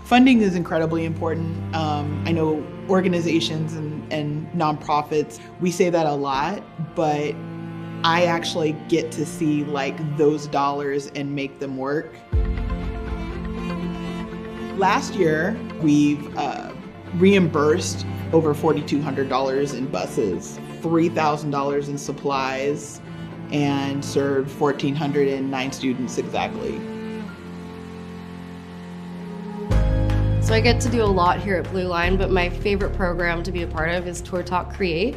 Funding is incredibly important. I know organizations and nonprofits, we say that a lot, but I actually get to see like those dollars and make them work. Last year, we've reimbursed over $4,200 in buses, $3,000 in supplies, and served 1,409 students exactly. So I get to do a lot here at Blue Line, but my favorite program to be a part of is Tour Talk Create.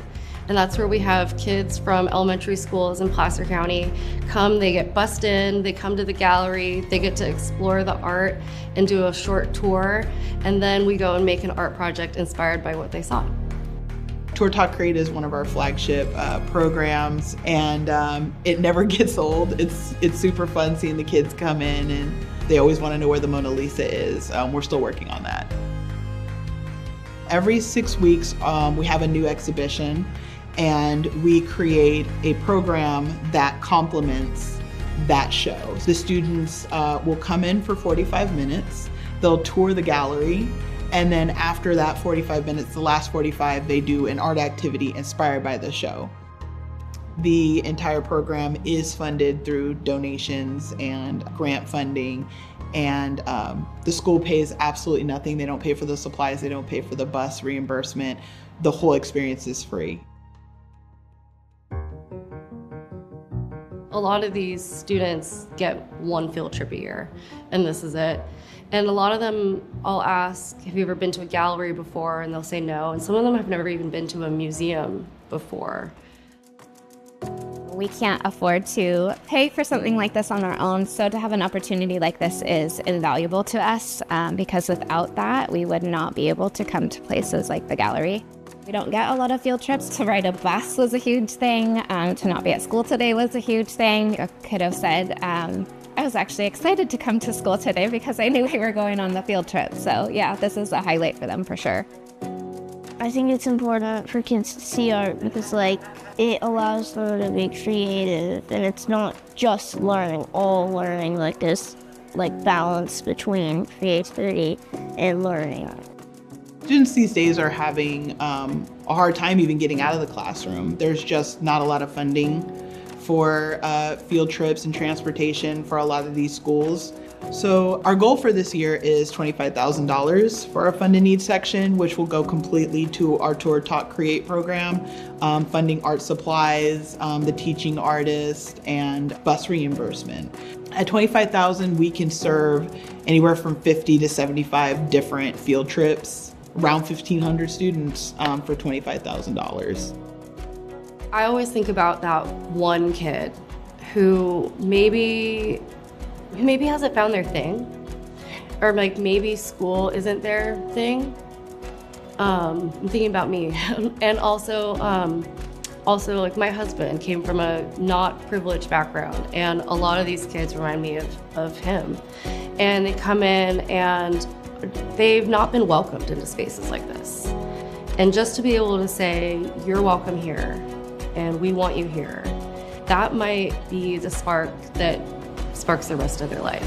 And that's where we have kids from elementary schools in Placer County come, they get bussed in, they come to the gallery, they get to explore the art and do a short tour, and then we go and make an art project inspired by what they saw. Tour Talk Create is one of our flagship programs, and it never gets old. It's super fun seeing the kids come in, and they always want to know where the Mona Lisa is. We're still working on that. Every 6 weeks, we have a new exhibition, and we create a program that complements that show. The students will come in for 45 minutes, they'll tour the gallery, and then after that 45 minutes, the last 45, they do an art activity inspired by the show. The entire program is funded through donations and grant funding, and the school pays absolutely nothing. They don't pay for the supplies, they don't pay for the bus reimbursement. The whole experience is free. A lot of these students get one field trip a year, and this is it. And a lot of them, I'll ask, have you ever been to a gallery before? And they'll say no. And some of them have never even been to a museum before. We can't afford to pay for something like this on our own, so to have an opportunity like this is invaluable to us because without that, we would not be able to come to places like the gallery. We don't get a lot of field trips. To ride a bus was a huge thing. To not be at school today was a huge thing. A kiddo said, I was actually excited to come to school today because I knew we were going on the field trip. So yeah, this is a highlight for them for sure. I think it's important for kids to see art because it allows them to be creative, and it's not just learning, all learning, like this balance between creativity and learning. Students these days are having a hard time even getting out of the classroom. There's just not a lot of funding for field trips and transportation for a lot of these schools. So our goal for this year is $25,000 for our funded needs section, which will go completely to our Tour Talk Create program, funding art supplies, the teaching artist, and bus reimbursement. At $25,000, we can serve anywhere from 50 to 75 different field trips, around 1,500 students for $25,000. I always think about that one kid who maybe hasn't found their thing, or maybe school isn't their thing. I'm thinking about me, and also my husband came from a not privileged background, and a lot of these kids remind me of him. And they come in and they've not been welcomed into spaces like this. And just to be able to say, you're welcome here, and we want you here, that might be the spark that sparks the rest of their life.